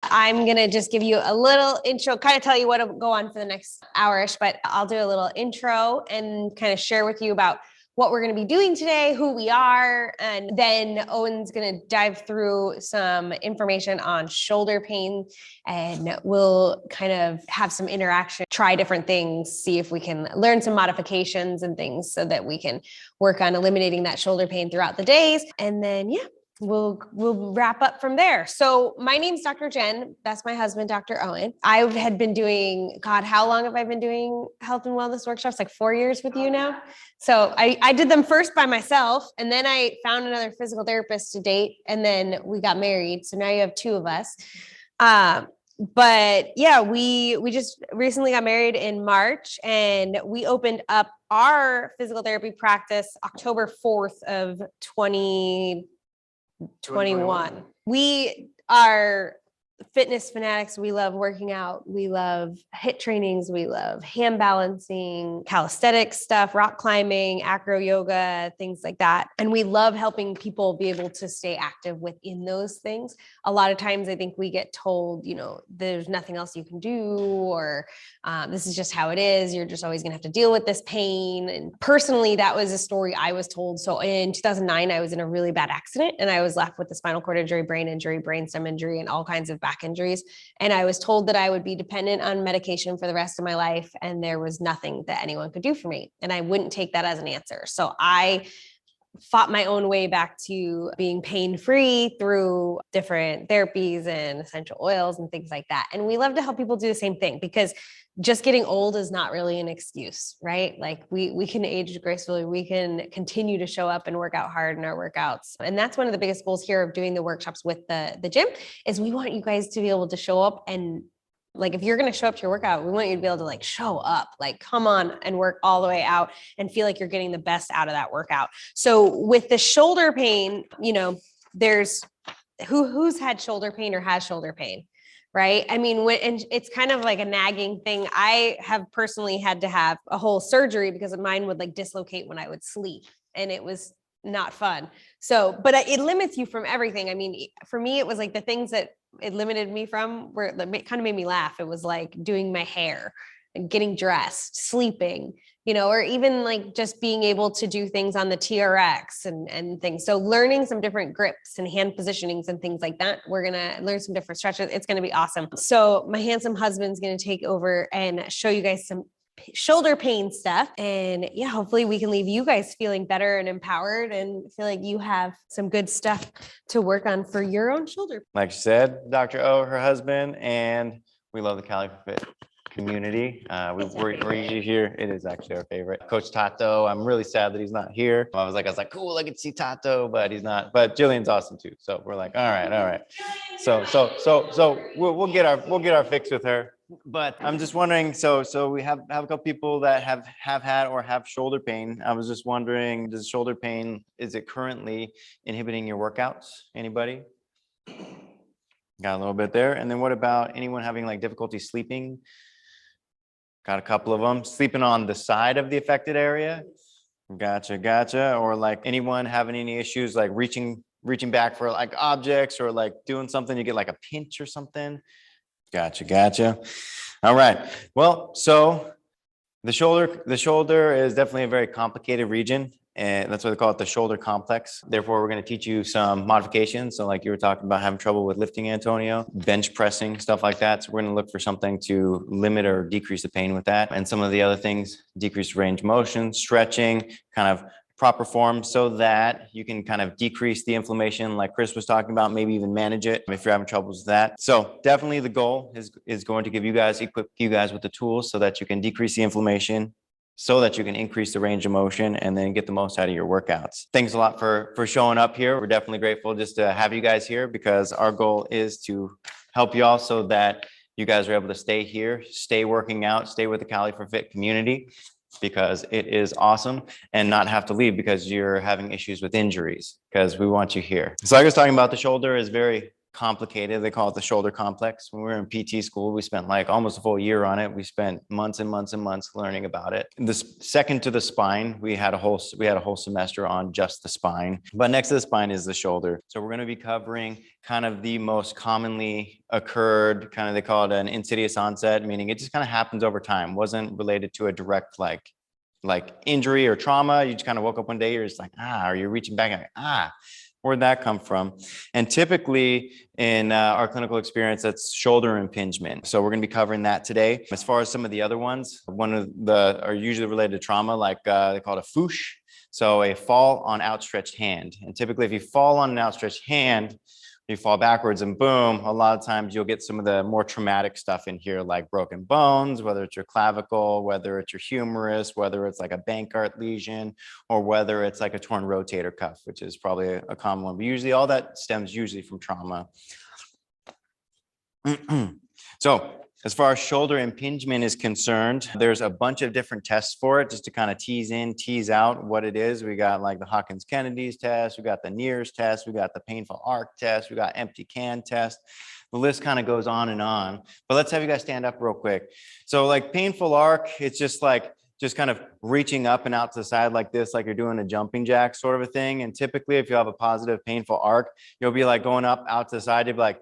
I'm going to just give you a little intro, kind of tell you what will go on for the next hour-ish, but I'll do a little intro and kind of share with you about what we're going to be doing today, who we are. And then Owen's going to dive through some information on shoulder pain, and we'll kind of have some interaction, try different things, see if we can learn some modifications and things so that we can work on eliminating that shoulder pain throughout the days. And then, we'll wrap up from there. So my name's Dr. Jen. That's my husband, Dr. Owen. I had been doing, God, how long have I been doing health and wellness workshops? Like 4 years with you now. So I did them first by myself, and then I found another physical therapist to date, and then we got married. So now you have two of us. But yeah, we just recently got married in March, and we opened up our physical therapy practice October 4th of 2021. We are fitness fanatics. We love working out. We love HIIT trainings. We love hand balancing, calisthenics stuff, rock climbing, acro yoga, things like that. And we love helping people be able to stay active within those things. A lot of times I think we get told, there's nothing else you can do, or this is just how it is. You're just always going to have to deal with this pain. And personally, that was a story I was told. So in 2009, I was in a really bad accident, and I was left with a spinal cord injury, brain injury, brainstem injury, and all kinds of back injuries. And I was told that I would be dependent on medication for the rest of my life, and there was nothing that anyone could do for me. And I wouldn't take that as an answer. So I fought my own way back to being pain-free through different therapies and essential oils and things like that. And we love to help people do the same thing, because just getting old is not really an excuse, right? Like we can age gracefully. We can continue to show up and work out hard in our workouts. And that's one of the biggest goals here of doing the workshops with the gym, is we want you guys to be able to show up, and like, if you're going to show up to your workout, we want you to be able to like show up, like come on and work all the way out and feel like you're getting the best out of that workout. So with the shoulder pain, there's who's had shoulder pain or has shoulder pain, right? I mean, and it's kind of like a nagging thing. I have personally had to have a whole surgery because mine would like dislocate when I would sleep, and it was not fun. So, but it limits you from everything. I mean, for me, it was like the things that it limited me from were it kind of made me laugh. It was like doing my hair and getting dressed, sleeping, or even like just being able to do things on the TRX and things. So learning some different grips and hand positionings and things like that. We're going to learn some different stretches. It's going to be awesome. So my handsome husband's going to take over and show you guys some shoulder pain stuff. And yeah, hopefully we can leave you guys feeling better and empowered and feel like you have some good stuff to work on for your own shoulder. Like she said, Dr. O, her husband, and we love the Cali Fit community. We're usually here. It is actually our favorite. Coach Tato, I'm really sad that he's not here. I was like, cool, I get to see Tato, but he's not. But Jillian's awesome too. So we're like, all right. So we'll get our fix with her. But I'm just wondering, so we have a couple people that have had or have shoulder pain. I was just wondering, does shoulder pain, is it currently inhibiting your workouts? Anybody? Got a little bit there. And then what about anyone having like difficulty sleeping? Got a couple of them. Sleeping on the side of the affected area? Gotcha. Or like anyone having any issues like reaching back for like objects, or like doing something, you get like a pinch or something? Gotcha. All right. Well, so the shoulder is definitely a very complicated region, and that's why they call it the shoulder complex. Therefore, we're going to teach you some modifications. So like you were talking about having trouble with lifting, Antonio, bench pressing, stuff like that. So we're going to look for something to limit or decrease the pain with that. And some of the other things, decrease range of motion, stretching, kind of proper form, so that you can kind of decrease the inflammation like Chris was talking about, maybe even manage it if you're having troubles with that. So definitely the goal is going to equip you guys with the tools so that you can decrease the inflammation, so that you can increase the range of motion and then get the most out of your workouts. Thanks a lot for showing up here. We're definitely grateful just to have you guys here, because our goal is to help you all so that you guys are able to stay here, stay working out, stay with the Cali for Fit community, because it is awesome, and not have to leave because you're having issues with injuries, because we want you here. So like I was talking about, the shoulder is very complicated. They call it the shoulder complex. When we were in PT school, we spent like almost a full year on it. We spent months and months and months learning about it. This second to the spine, we had a whole semester on just the spine. But next to the spine is the shoulder. So we're going to be covering kind of the most commonly occurred, kind of they call it an insidious onset, meaning it just kind of happens over time. Wasn't related to a direct like injury or trauma. You just kind of woke up one day, you're just like, or you're reaching back and like, where'd that come from? And typically in our clinical experience, that's shoulder impingement. So we're going to be covering that today. As far as some of the other ones, one of the are usually related to trauma, like they call it a foosh. So a fall on outstretched hand. And typically if you fall on an outstretched hand, you fall backwards and boom, a lot of times you'll get some of the more traumatic stuff in here, like broken bones, whether it's your clavicle, whether it's your humerus, whether it's like a Bankart lesion, or whether it's like a torn rotator cuff, which is probably a common one. But usually all that stems usually from trauma. So as far as shoulder impingement is concerned, there's a bunch of different tests for it just to kind of tease out what it is. We got like the Hawkins-Kennedy's test, we got the Neers test, we got the painful arc test, we got empty can test. The list kind of goes on and on, but let's have you guys stand up real quick. So like painful arc, it's just kind of reaching up and out to the side like this, like you're doing a jumping jack sort of a thing. And typically if you have a positive painful arc, you'll be like going up out to the side, you'll be like,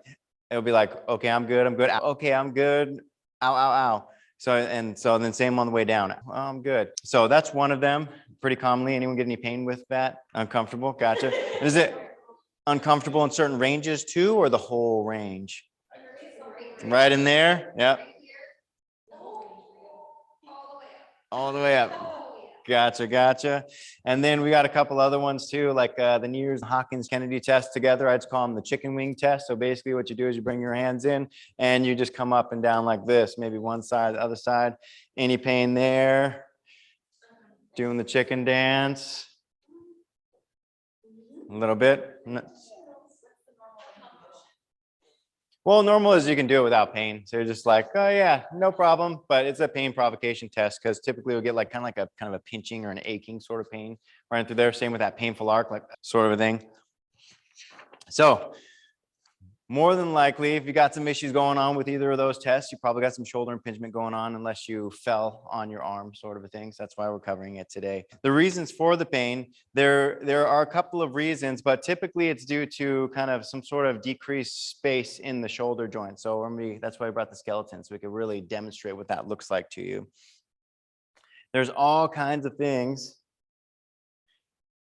it'll be like, okay, I'm good. Okay, I'm good. Ow, ow, ow. So then same on the way down. Oh, I'm good. So that's one of them pretty commonly. Anyone get any pain with that? Uncomfortable? Gotcha. Is it uncomfortable in certain ranges too, or the whole range? Right in there? Yep. All the way up. Gotcha. And then we got a couple other ones too, like the Neers Hawkins-Kennedy test together. I just call them the chicken wing test. So basically what you do is you bring your hands in and you just come up and down like this, maybe one side, the other side. Any pain there? Doing the chicken dance? A little bit? Well, normal is you can do it without pain. So you're just like, oh yeah, no problem. But it's a pain provocation test because typically we'll get like kind of a pinching or an aching sort of pain right through there. Same with that painful arc, like sort of a thing. So more than likely, if you got some issues going on with either of those tests, you probably got some shoulder impingement going on unless you fell on your arm sort of a thing. So that's why we're covering it today. The reasons for the pain, there are a couple of reasons, but typically it's due to kind of some sort of decreased space in the shoulder joint. So that's why I brought the skeleton, so we could really demonstrate what that looks like to you. There's all kinds of things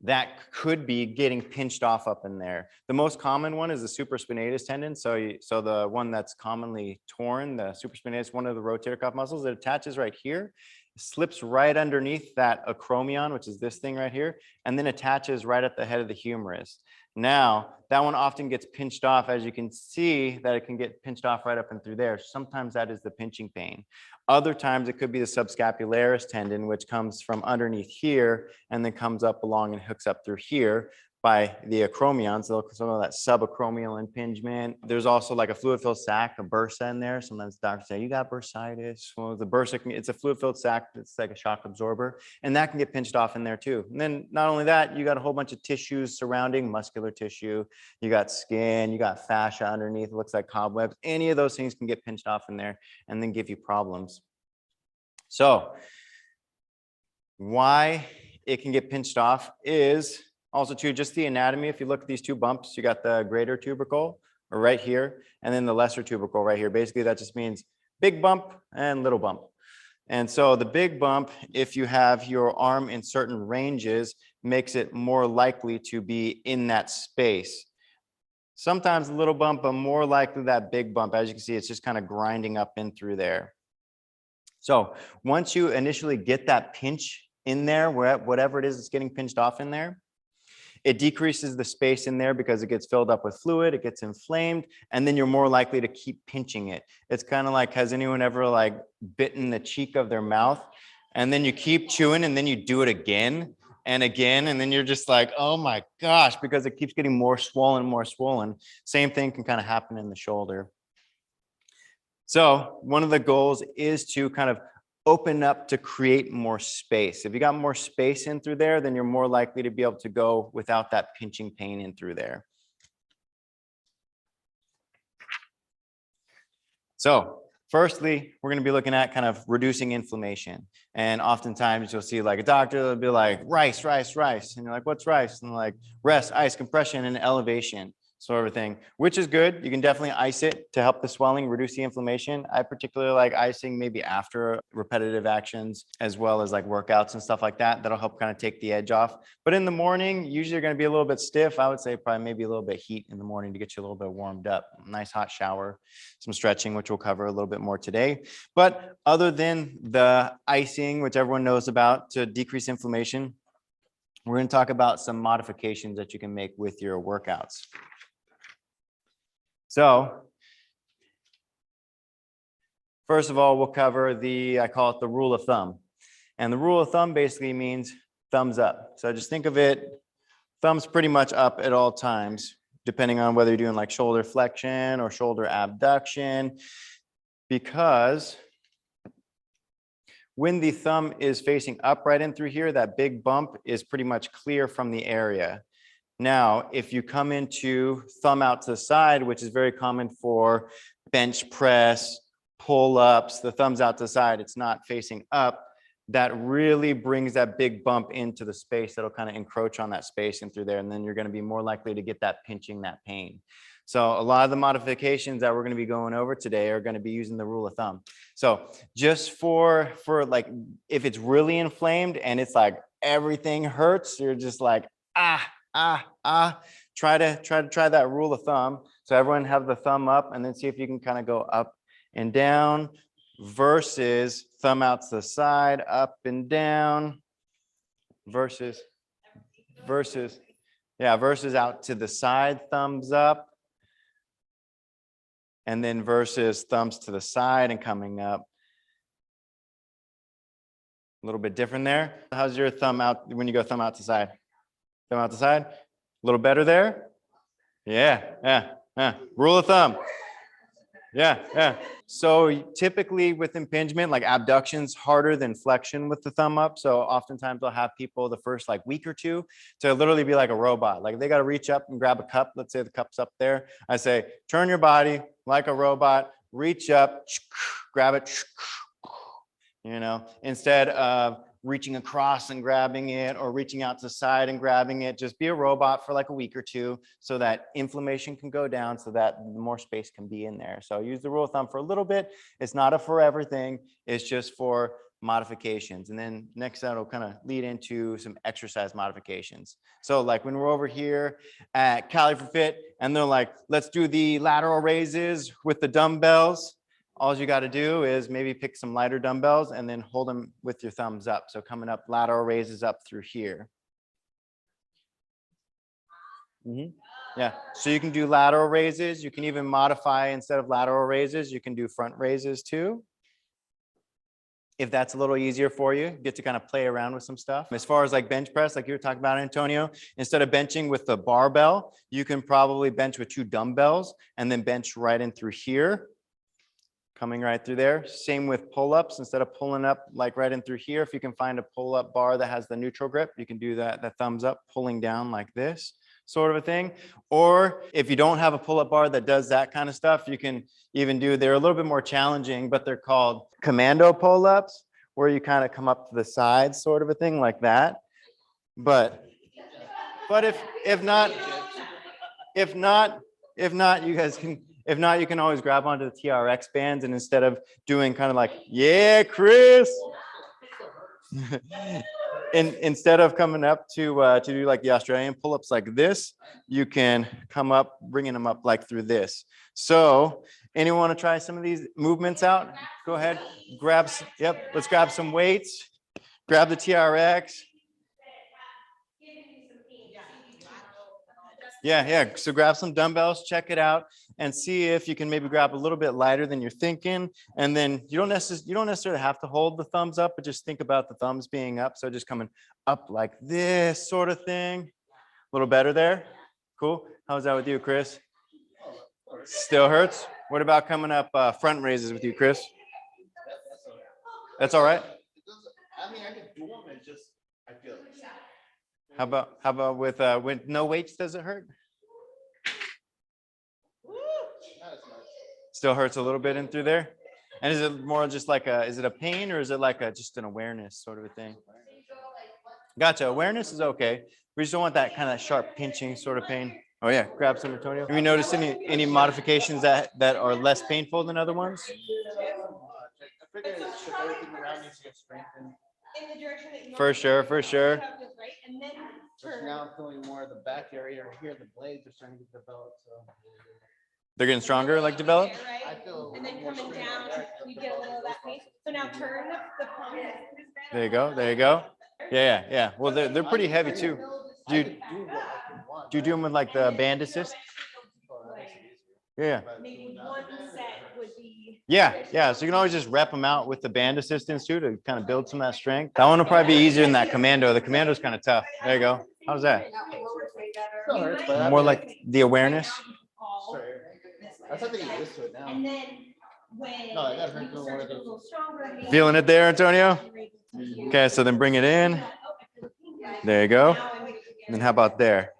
that could be getting pinched off up in there. The most common one is the supraspinatus tendon. So the one that's commonly torn, the supraspinatus, one of the rotator cuff muscles, it attaches right here, slips right underneath that acromion, which is this thing right here, and then attaches right at the head of the humerus. Now, that one often gets pinched off. As you can see, that it can get pinched off right up and through there. Sometimes that is the pinching pain. Other times it could be the subscapularis tendon, which comes from underneath here and then comes up along and hooks up through here by the acromion. So some of that subacromial impingement. There's also like a fluid-filled sac, a bursa in there. Sometimes doctors say, you got bursitis. Well, the bursa, it's a fluid-filled sac. It's like a shock absorber. And that can get pinched off in there too. And then not only that, you got a whole bunch of tissues surrounding muscular tissue. You got skin, you got fascia underneath. It looks like cobwebs. Any of those things can get pinched off in there and then give you problems. So why it can get pinched off is also too, just the anatomy. If you look at these two bumps, you got the greater tubercle right here, and then the lesser tubercle right here. Basically, that just means big bump and little bump. And so the big bump, if you have your arm in certain ranges, makes it more likely to be in that space. Sometimes a little bump, but more likely that big bump. As you can see, it's just kind of grinding up in through there. So once you initially get that pinch in there, whatever it is that's getting pinched off in there, it decreases the space in there because it gets filled up with fluid, it gets inflamed, and then you're more likely to keep pinching it. It's kind of like, has anyone ever like bitten the cheek of their mouth and then you keep chewing and then you do it again and again, and then you're just like, oh my gosh, because it keeps getting more swollen, more swollen. Same thing can kind of happen in the shoulder. So one of the goals is to kind of open up to create more space. If you got more space in through there, then you're more likely to be able to go without that pinching pain in through there. So firstly, we're going to be looking at kind of reducing inflammation. And oftentimes you'll see like a doctor, they'll be like, rice, rice, rice. And you're like, what's rice? And they're like, rest, ice, compression, and elevation sort of thing, which is good. You can definitely ice it to help the swelling, reduce the inflammation. I particularly like icing maybe after repetitive actions, as well as like workouts and stuff like that. That'll help kind of take the edge off. But in the morning, usually you're going to be a little bit stiff. I would say probably maybe a little bit heat in the morning to get you a little bit warmed up. Nice hot shower, some stretching, which we'll cover a little bit more today. But other than the icing, which everyone knows about to decrease inflammation, we're going to talk about some modifications that you can make with your workouts. So first of all, we'll cover I call it the rule of thumb. And the rule of thumb basically means thumbs up. So just think of it, thumbs pretty much up at all times, depending on whether you're doing like shoulder flexion or shoulder abduction, because when the thumb is facing up right in through here, that big bump is pretty much clear from the area. Now, if you come into thumb out to the side, which is very common for bench press, pull-ups, the thumbs out to the side, it's not facing up, that really brings that big bump into the space that'll kind of encroach on that space and through there. And then you're going to be more likely to get that pinching, that pain. So a lot of the modifications that we're going to be going over today are going to be using the rule of thumb. So just for like, if it's really inflamed and it's like everything hurts, you're just like, try that rule of thumb. So everyone have the thumb up and then see if you can kind of go up and down versus thumb out to the side, up and down versus out to the side, thumbs up. And then versus thumbs to the side and coming up. A little bit different there. How's your thumb out when you go thumb out to the side? Thumb out the side, a little better there. Yeah. Rule of thumb. Yeah. So typically with impingement, like abduction's harder than flexion with the thumb up. So oftentimes I'll have people the first like week or two to literally be like a robot. Like they got to reach up and grab a cup. Let's say the cup's up there. I say, turn your body like a robot, reach up, grab it, instead of reaching across and grabbing it or reaching out to the side and grabbing it. Just be a robot for like a week or two so that inflammation can go down so that more space can be in there. So use the rule of thumb for a little bit. It's not a forever thing. It's just for modifications. And then next that'll kind of lead into some exercise modifications. So like when we're over here at Cali for Fit and they're like, let's do the lateral raises with the dumbbells. All you got to do is maybe pick some lighter dumbbells and then hold them with your thumbs up. So coming up, lateral raises up through here. Yeah, so you can do lateral raises. You can even modify instead of lateral raises, you can do front raises too. If that's a little easier for you, get to kind of play around with some stuff. As far as like bench press, like you were talking about, Antonio, instead of benching with the barbell, you can probably bench with 2 dumbbells and then bench right in through here. Coming right through there. Same with pull-ups. Instead of pulling up like right in through here, if you can find a pull-up bar that has the neutral grip, you can do that thumbs up, pulling down like this sort of a thing. Or if you don't have a pull-up bar that does that kind of stuff, you can even they're a little bit more challenging, but they're called commando pull-ups, where you kind of come up to the side sort of a thing like that. But if not, you guys can. If not, you can always grab onto the TRX bands and instead of doing kind of like, yeah, Chris, and instead of coming up to do like the Australian pull-ups like this, you can come up, bringing them up like through this. So anyone want to try some of these movements out? Go ahead, let's grab some weights, grab the TRX. Yeah. So grab some dumbbells, check it out, and see if you can maybe grab a little bit lighter than you're thinking. And then you don't necessarily have to hold the thumbs up, but just think about the thumbs being up. So just coming up like this sort of thing. A little better there. Cool. How's that with you, Chris? Still hurts? What about coming up front raises with you, Chris? That's all right. I mean, I can do them. It's just I feel it. How about with no weights? Does it hurt? Not as much. Still hurts a little bit in through there? And is it more just like is it a pain or is it like just an awareness sort of a thing? Gotcha. Awareness is okay. We just don't want that kind of sharp pinching sort of pain. Oh yeah, grab some, Antonio. Have you noticed any modifications that are less painful than other ones? I figured everything around needs to get strengthened. In the direction that you For sure, for sure. And then Just now I'm feeling more of the back area here, the blades are starting to develop, so. They're getting stronger, like develop? I feel. And then coming down, you get a little of that pain. So now turn the palm. There you go. There you go. Yeah, yeah, yeah. Well, they're pretty heavy too. Do you do them with like the band assist? Yeah. Maybe one set would be. Yeah. So you can always just rep them out with the band assistance too to kind of build some of that strength. That one will probably be easier than that commando. The commando is kind of tough. There you go. How's that? Still hurts, but More like the awareness. I thought they get used to it now. And then when. No, I gotta hurt a little more. Feeling it there, Antonio? Okay, so then bring it in. There you go. And then how about there?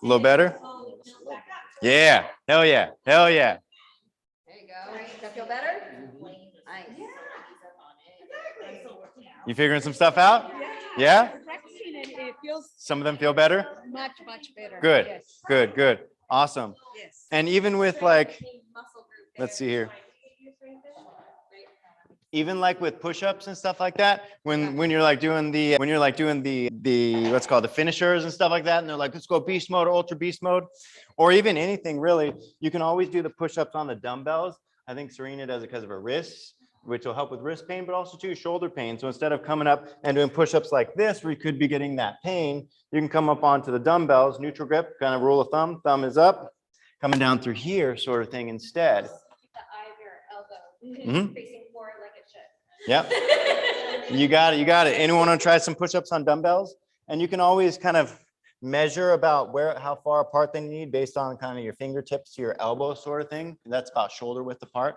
A little better? Yeah. Hell yeah. Hell yeah. There you go. Does that feel better? Nice. You figuring some stuff out? Yeah? Practicing it, it feels Some of them feel better? much, much better. Good. Yes. Good. Awesome. Yes. And even with like, let's see here. Even like with push-ups and stuff like that, when you're like doing the what's called the finishers and stuff like that, and they're like, let's go beast mode or ultra beast mode, or even anything really, you can always do the push-ups on the dumbbells. I think Serena does it because of her wrists, which will help with wrist pain, but also too shoulder pain. So instead of coming up and doing push-ups like this, where you could be getting that pain, you can come up onto the dumbbells, neutral grip, kind of rule of thumb is up, coming down through here, sort of thing instead. The eye of your elbow facing forward like it should. Yep. You got it. Anyone want to try some push-ups on dumbbells? And you can always kind of measure about how far apart they need based on kind of your fingertips to your elbow sort of thing. That's about shoulder width apart.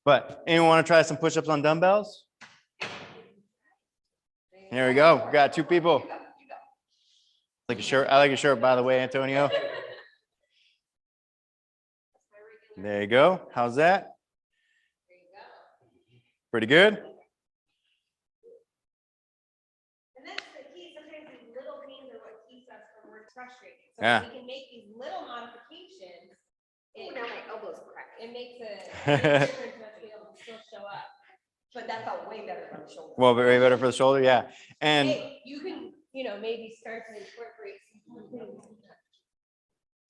But anyone want to try some push-ups on dumbbells? Here we go. We got two people. I like your shirt, by the way, Antonio. There you go. How's that? Pretty good. And that's the key. Sometimes these little pains are what keeps us from frustrating. So Yeah. we can make these little modifications. Oh, now my elbow's cracked. It makes a difference to be able to still show up. But that felt way better on the shoulder. Well, very better for the shoulder, yeah. And Hey, you can, maybe start to incorporate some things.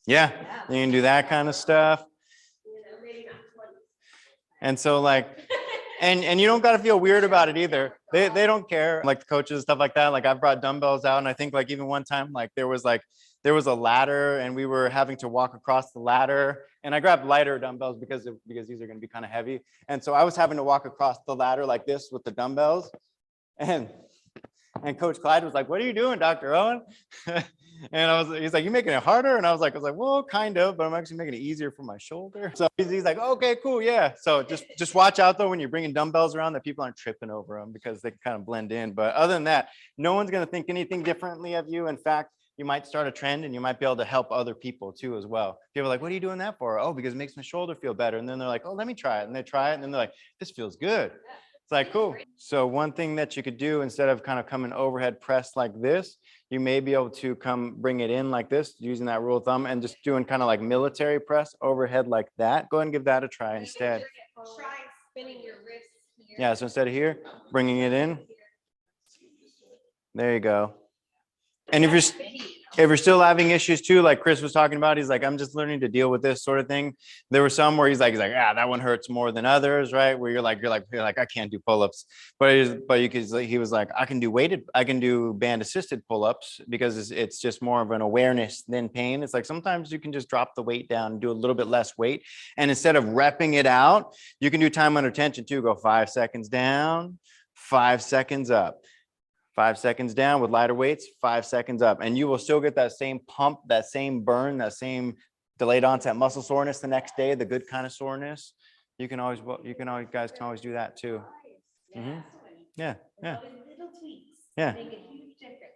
yeah, you can do that kind of stuff. Maybe not 20. And so like, and you don't got to feel weird about it either. They don't care, like the coaches and stuff like that. Like I've brought dumbbells out, and I think like even one time, like there was a ladder, and we were having to walk across the ladder, and I grabbed lighter dumbbells because these are going to be kind of heavy, and so I was having to walk across the ladder like this with the dumbbells, and Coach Clyde was like, "What are you doing, Dr. Owen?" And he's like, "You making it harder?" And I was like, "Well, kind of, but I'm actually making it easier for my shoulder." So he's like, "Okay, cool, yeah." So just watch out though when you're bringing dumbbells around that people aren't tripping over them because they can kind of blend in. But other than that, no one's gonna think anything differently of you. In fact, you might start a trend and you might be able to help other people too as well. People are like, "What are you doing that for?" "Oh, because it makes my shoulder feel better." And then they're like, "Oh, let me try it." And they try it, and then they're like, "This feels good." It's like, cool. So one thing that you could do instead of kind of coming overhead press like this, you may be able to bring it in like this, using that rule of thumb, and just doing kind of like military press overhead like that. Go ahead and give that a try instead. Try spinning your wrists here. Yeah, so instead of here, bringing it in. There you go. And if you're still having issues too, like Chris was talking about, he's like, "I'm just learning to deal with this sort of thing." There were some where he's like, that one hurts more than others, right? Where you're like, I can't do pull-ups, but he was like, I can do band assisted pull-ups because it's just more of an awareness than pain. It's like sometimes you can just drop the weight down and do a little bit less weight, and instead of repping it out, you can do time under tension too. Go 5 seconds down, 5 seconds up. 5 seconds down with lighter weights, 5 seconds up, and you will still get that same pump, that same burn, that same delayed onset muscle soreness the next day, the good kind of soreness. You guys can always do that too. Yeah. Little tweaks. Yeah. Make a huge difference.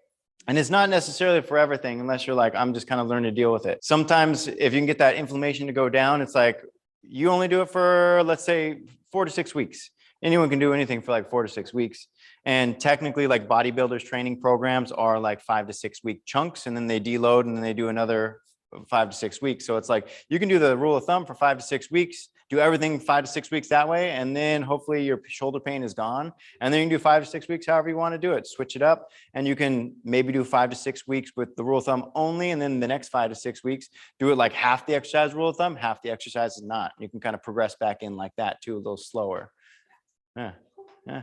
And it's not necessarily for everything, unless you're like, I'm just kind of learning to deal with it. Sometimes if you can get that inflammation to go down, it's like you only do it for, let's say, 4 to 6 weeks. Anyone can do anything for like 4 to 6 weeks. And technically, like bodybuilders training programs are like 5 to 6 week chunks, and then they deload and then they do another 5 to 6 weeks. So it's like you can do the rule of thumb for 5 to 6 weeks, do everything 5 to 6 weeks that way, and then hopefully your shoulder pain is gone. And then you can do 5 to 6 weeks however you want to do it. Switch it up, and you can maybe do 5 to 6 weeks with the rule of thumb only, and then the next 5 to 6 weeks do it like half the exercise rule of thumb, half the exercise is not. You can kind of progress back in like that too, a little slower. Yeah. Yeah.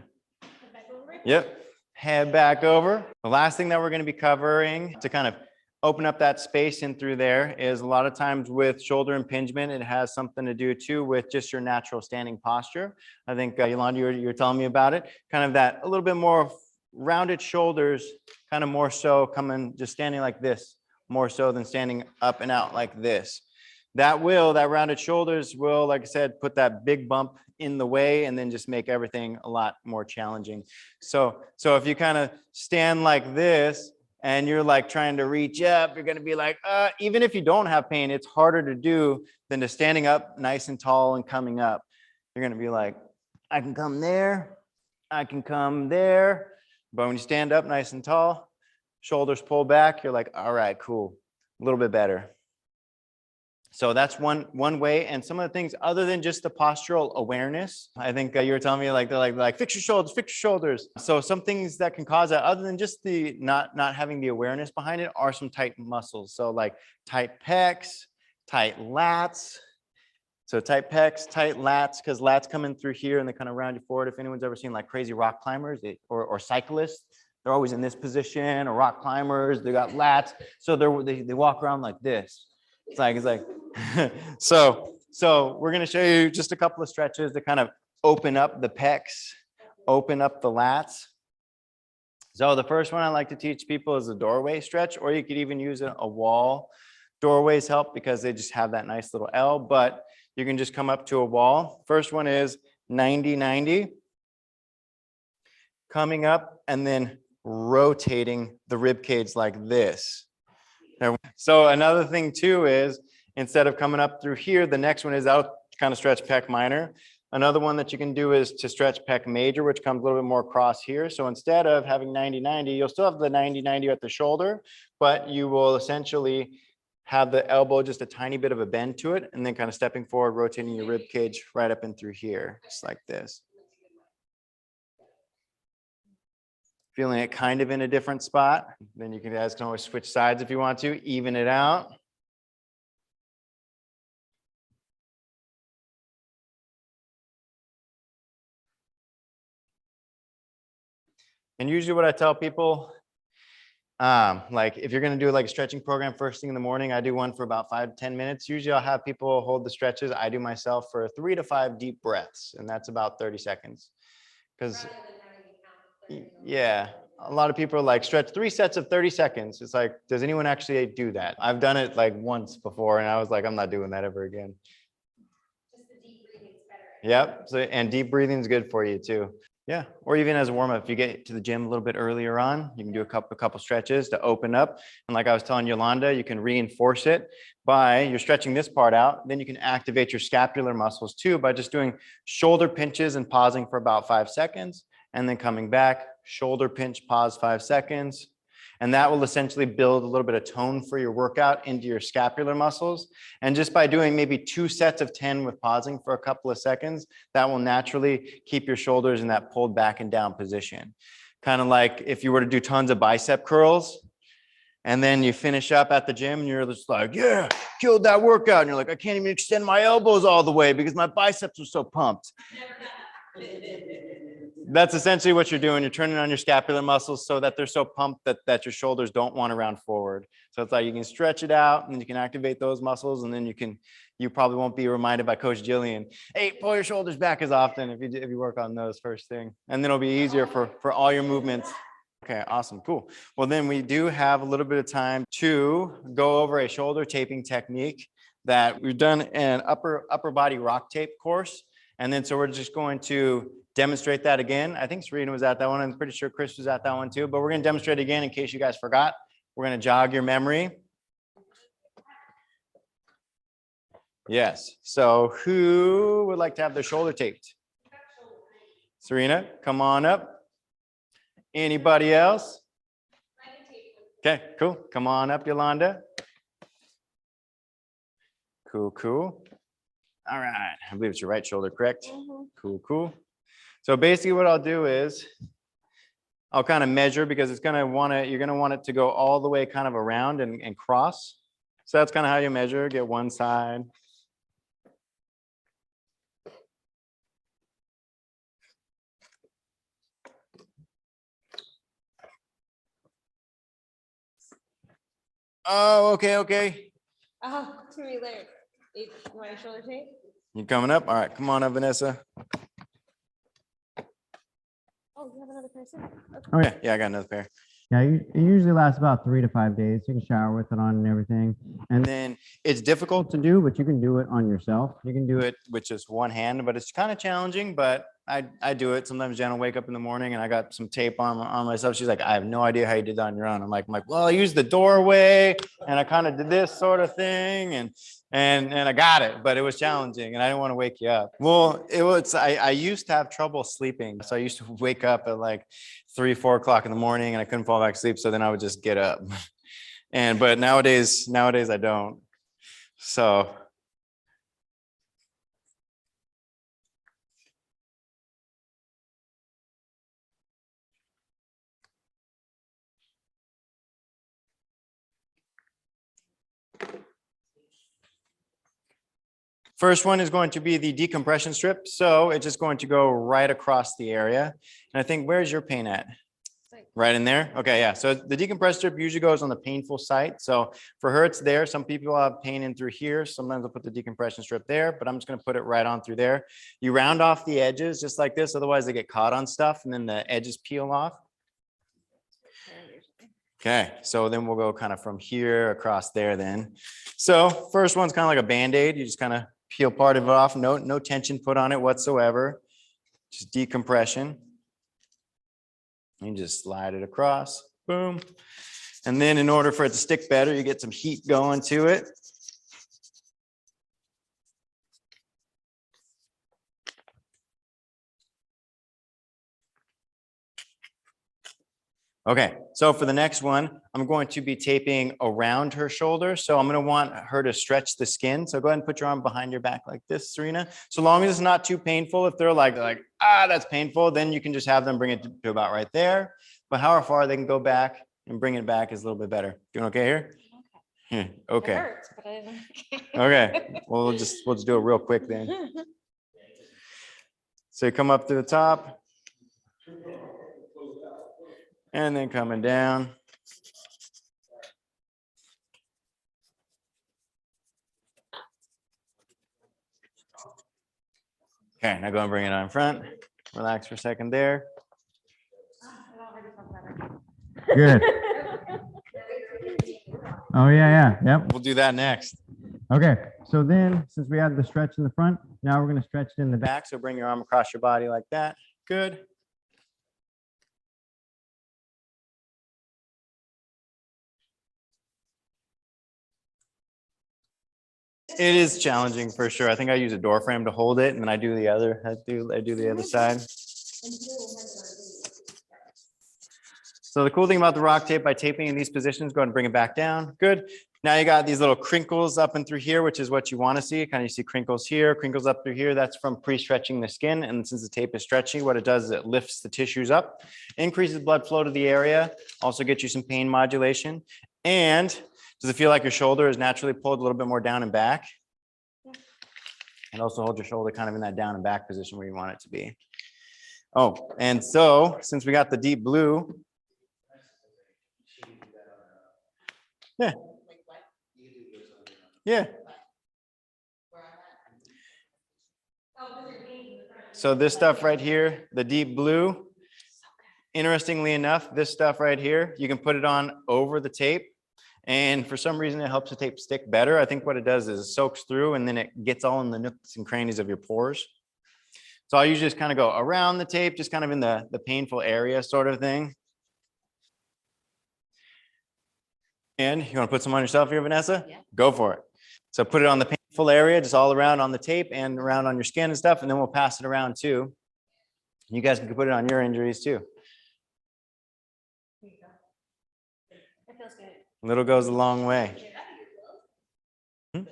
Yep. Head back over. The last thing that we're going to be covering to kind of open up that space in through there is a lot of times with shoulder impingement, it has something to do too with just your natural standing posture. I think Yolanda, you're telling me about it. Kind of that a little bit more rounded shoulders, kind of more so coming, just standing like this, more so than standing up and out like this. That rounded shoulders will, like I said, put that big bump in the way and then just make everything a lot more challenging. So if you kind of stand like this and you're like trying to reach up, you're going to be like, even if you don't have pain, it's harder to do than to standing up nice and tall and coming up. You're going to be like, I can come there, I can come there. But when you stand up nice and tall, shoulders pull back, you're like, all right, cool, a little bit better. So that's one way. And some of the things other than just the postural awareness, I think you were telling me like, they're like, fix your shoulders, fix your shoulders. So some things that can cause that other than just the not having the awareness behind it are some tight muscles. So like tight pecs, tight lats. So tight pecs, tight lats, because lats come in through here and they kind of round you forward. If anyone's ever seen like crazy rock climbers or cyclists, they're always in this position, or rock climbers, they got lats. So they walk around like this. It's like so we're going to show you just a couple of stretches to kind of open up the pecs, open up the lats. So the first one I like to teach people is a doorway stretch, or you could even use a wall. Doorways help because they just have that nice little L, but you can just come up to a wall. First one is 90-90, coming up and then rotating the rib cage like this. So another thing too is instead of coming up through here, the next one is out kind of stretch pec minor. Another one that you can do is to stretch pec major, which comes a little bit more across here. So instead of having 90-90, you'll still have the 90-90 at the shoulder, but you will essentially have the elbow just a tiny bit of a bend to it, and then kind of stepping forward, rotating your rib cage right up and through here, just like this. Feeling it kind of in a different spot. Then you guys can always switch sides if you want to, even it out. And usually what I tell people, like if you're going to do like a stretching program first thing in the morning, I do one for about 5 to 10 minutes. Usually I'll have people hold the stretches. I do myself for 3 to 5 deep breaths, and that's about 30 seconds. Because yeah, a lot of people are like, stretch 3 sets of 30 seconds. It's like, does anyone actually do that? I've done it like once before, and I was like, I'm not doing that ever again. Just the deep breathing is better. Yep. So, and deep breathing is good for you too. Yeah. Or even as a warm up, if you get to the gym a little bit earlier on, you can do a couple stretches to open up. And like I was telling Yolanda, you can reinforce it by you're stretching this part out. Then you can activate your scapular muscles too by just doing shoulder pinches and pausing for about 5 seconds. And then coming back, shoulder pinch, pause 5 seconds. And that will essentially build a little bit of tone for your workout into your scapular muscles. And just by doing maybe 2 sets of 10 with pausing for a couple of seconds, that will naturally keep your shoulders in that pulled back and down position. Kind of like if you were to do tons of bicep curls, and then you finish up at the gym and you're just like, yeah, killed that workout. And you're like, I can't even extend my elbows all the way because my biceps are so pumped. That's essentially what you're doing. You're turning on your scapular muscles so that they're so pumped that your shoulders don't want to round forward. So it's like you can stretch it out and then you can activate those muscles, and then you probably won't be reminded by Coach Jillian, hey, pull your shoulders back as often if you work on those first thing. And then it'll be easier for all your movements. Okay, awesome, cool. Well, then we do have a little bit of time to go over a shoulder taping technique that we've done an upper body rock tape course. And then so we're just going to demonstrate that again. I think Serena was at that one. I'm pretty sure Chris was at that one too, but we're going to demonstrate again in case you guys forgot. We're going to jog your memory. Yes. So who would like to have their shoulder taped? Serena, come on up. Anybody else? Okay, cool. Come on up, Yolanda. Cool, cool. All right. I believe it's your right shoulder, correct? Cool, cool. So basically what I'll do is I'll kind of measure because you're gonna want it to go all the way kind of around and cross. So that's kind of how you measure, get one side. Oh, okay. Oh, to me later. You want your shoulder tape? You coming up? All right, come on up, Vanessa. Oh, you have another person? Okay. Oh, yeah. Yeah, I got another pair. Yeah, it usually lasts about 3 to 5 days. You can shower with it on and everything. And then it's difficult to do, But you can do it on yourself. You can do it with just one hand, but it's kind of challenging, but I do it. Sometimes Jen will wake up in the morning and I got some tape on myself. She's like, I have no idea how you did that on your own. I'm like, well, I used the doorway and I kind of did this sort of thing and I got it, but it was challenging and I didn't want to wake you up. Well, I used to have trouble sleeping. So I used to wake up at like 3, 4 o'clock in the morning and I couldn't fall back asleep. So then I would just get up. But nowadays I don't. So first one is going to be the decompression strip. So it's just going to go right across the area. And I think, where's your pain at? Right in there? Okay, yeah. So the decompression strip usually goes on the painful site. So for her, it's there. Some people have pain in through here. Sometimes I'll put the decompression strip there, but I'm just going to put it right on through there. You round off the edges just like this. Otherwise they get caught on stuff and then the edges peel off. Okay, so then we'll go kind of from here across there then. So first one's kind of like a Band-Aid. You just kind of peel part of it off. No tension put on it whatsoever. Just decompression. You just slide it across, boom. And then in order for it to stick better, you get some heat going to it. Okay, so for the next one, I'm going to be taping around her shoulder. So I'm going to want her to stretch the skin. So go ahead and put your arm behind your back like this, Serena. So long as it's not too painful. If they're like, that's painful, then you can just have them bring it to about right there. But however far they can go back and bring it back is a little bit better. Doing okay here? Okay. Okay. It hurts, but I Okay. Well, we'll just do it real quick then. So you come up to the top. And then coming down. Okay, now go and bring it on in front. Relax for a second there. Good. Oh, yeah. Yep. We'll do that next. Okay. So then, since we had the stretch in the front, now we're going to stretch it in the back. Back, so bring your arm across your body like that. Good. It is challenging for sure. I think I use a door frame to hold it, and then I do the other. I do the other side. So the cool thing about the rock tape, by taping in these positions, go ahead and bring it back down. Good. Now you got these little crinkles up and through here, which is what you want to see. Kind of you see crinkles here, crinkles up through here. That's from pre-stretching the skin. And since the tape is stretchy, what it does is it lifts the tissues up, increases blood flow to the area, also gets you some pain modulation. And does it feel like your shoulder is naturally pulled a little bit more down and back? Yeah. And also hold your shoulder kind of in that down and back position where you want it to be. Oh, and so since we got the deep blue. Yeah. Yeah. So this stuff right here, the deep blue, interestingly enough, this stuff right here, you can put it on over the tape. And for some reason, it helps the tape stick better. I think what it does is it soaks through and then it gets all in the nooks and crannies of your pores. So I usually just kind of go around the tape, just kind of in the painful area sort of thing. And you want to put some on yourself here, Vanessa? Yeah. Go for it. So put it on the pain. full area, just all around on the tape and around on your skin and stuff. And then we'll pass it around too. You guys can put it on your injuries too. That feels good. Little goes a long way. You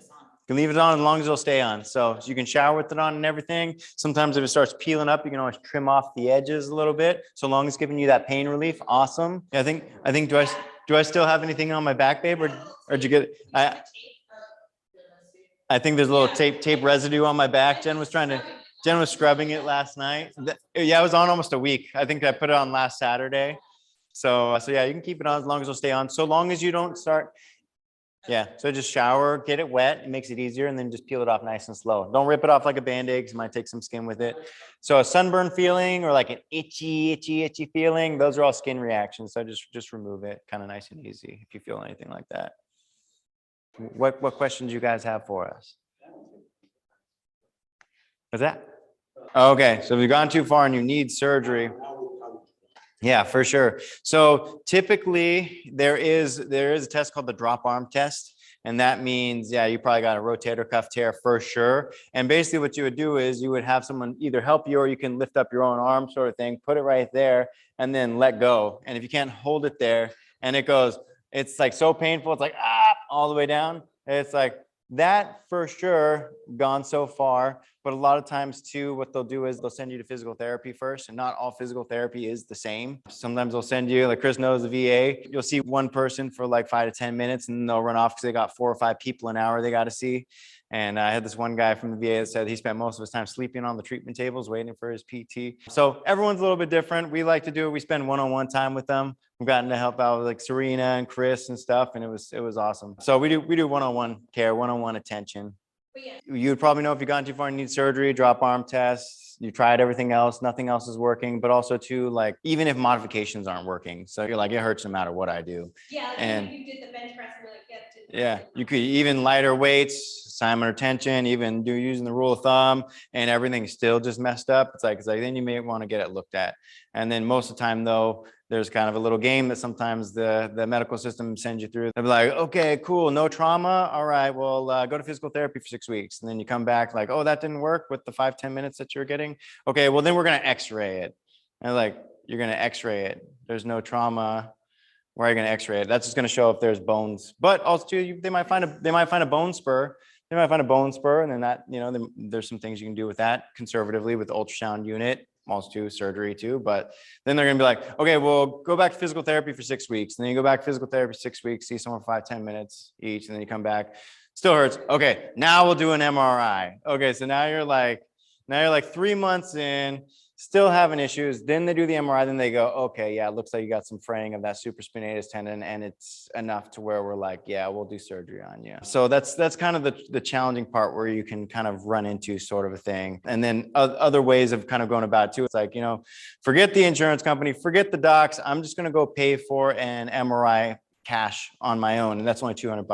can leave it on as long as it'll stay on. So you can shower with it on and everything. Sometimes if it starts peeling up, you can always trim off the edges a little bit. So long as it's giving you that pain relief, awesome. Yeah, I think do I still have anything on my back, babe, or did you get it? I think there's a little tape residue on my back. Jen was scrubbing it last night. Yeah, it was on almost a week. I think I put it on last Saturday. So yeah, you can keep it on as long as it'll stay on. So long as you don't start. Yeah, so just shower, get it wet, it makes it easier, and then just peel it off nice and slow. Don't rip it off like a Band-Aid because it might take some skin with it. So a sunburn feeling or like an itchy feeling, those are all skin reactions. So just remove it, kind of nice and easy if you feel anything like that. What questions you guys have for us? What's that? Okay, so if you've gone too far and you need surgery. Yeah, for sure. So typically there is a test called the drop arm test. And that means, yeah, you probably got a rotator cuff tear for sure. And basically what you would do is you would have someone either help you or you can lift up your own arm sort of thing, put it right there and then let go. And if you can't hold it there and it goes, it's like so painful. It's like, all the way down. It's like that for sure gone so far. But a lot of times too, what they'll do is they'll send you to physical therapy first, and not all physical therapy is the same. Sometimes they'll send you, like Chris knows, the VA. You'll see one person for like 5 to 10 minutes and they'll run off because they got 4 or 5 people an hour they got to see. And I had this one guy from the VA that said he spent most of his time sleeping on the treatment tables waiting for his PT. So everyone's a little bit different. We like to do it. We spend one-on-one time with them. We've gotten to help out with like Serena and Chris and stuff, and it was awesome. So we do one-on-one care, one-on-one attention. You would probably know if you got too far and need surgery, drop arm tests, you tried everything else, nothing else is working, but also too, like, even if modifications aren't working. So you're like, it hurts no matter what I do. Yeah, like and you did the bench press and you're like, yeah, you could even lighter weights, assignment or tension, even do using the rule of thumb, and everything's still just messed up. It's like then you may want to get it looked at. And then most of the time though, there's kind of a little game that sometimes the medical system sends you through. They'll be like, okay, cool, no trauma. All right, well, go to physical therapy for 6 weeks. And then you come back like, oh, that didn't work with the 5-10 minutes that you're getting. Okay, well, then we're going to x-ray it. And like, you're going to x-ray it. There's no trauma. Where are you going to x-ray it? That's just going to show if there's bones. But also they might find a bone spur. They might find a bone spur, and then that, then there's some things you can do with that conservatively with the ultrasound unit, also too, surgery too. But then they're going to be like, okay, well, go back to physical therapy for 6 weeks. And then you go back to physical therapy for 6 weeks, see someone for 5-10 minutes each, and then you come back. Still hurts. Okay, now we'll do an MRI. Okay, so now you're like 3 months in, still having issues. Then they do the MRI, then they go, okay, yeah, it looks like you got some fraying of that supraspinatus tendon, and it's enough to where we're like, yeah, we'll do surgery on you. So that's kind of the challenging part where you can kind of run into sort of a thing. And then other ways of kind of going about it too. It's like, forget the insurance company, forget the docs. I'm just going to go pay for an MRI cash on my own, and that's only $200.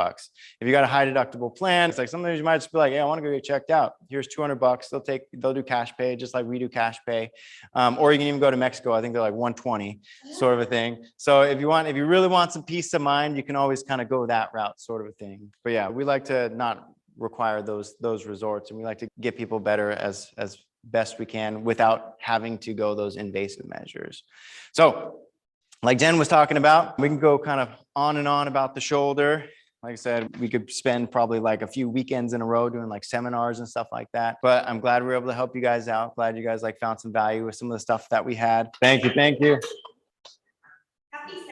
If you got a high deductible plan, it's like sometimes you might just be like, hey, I want to go get checked out. Here's $200. They'll do cash pay just like we do cash pay. Or you can even go to Mexico. I think they're like $120 sort of a thing. So if you really want some peace of mind, you can always kind of go that route sort of a thing. But yeah, we like to not require those resorts, and we like to get people better as best we can without having to go those invasive measures. So like Jen was talking about, we can go kind of on and on about the shoulder. Like I said, we could spend probably like a few weekends in a row doing like seminars and stuff like that. But I'm glad we were able to help you guys out. Glad you guys found some value with some of the stuff that we had. Thank you.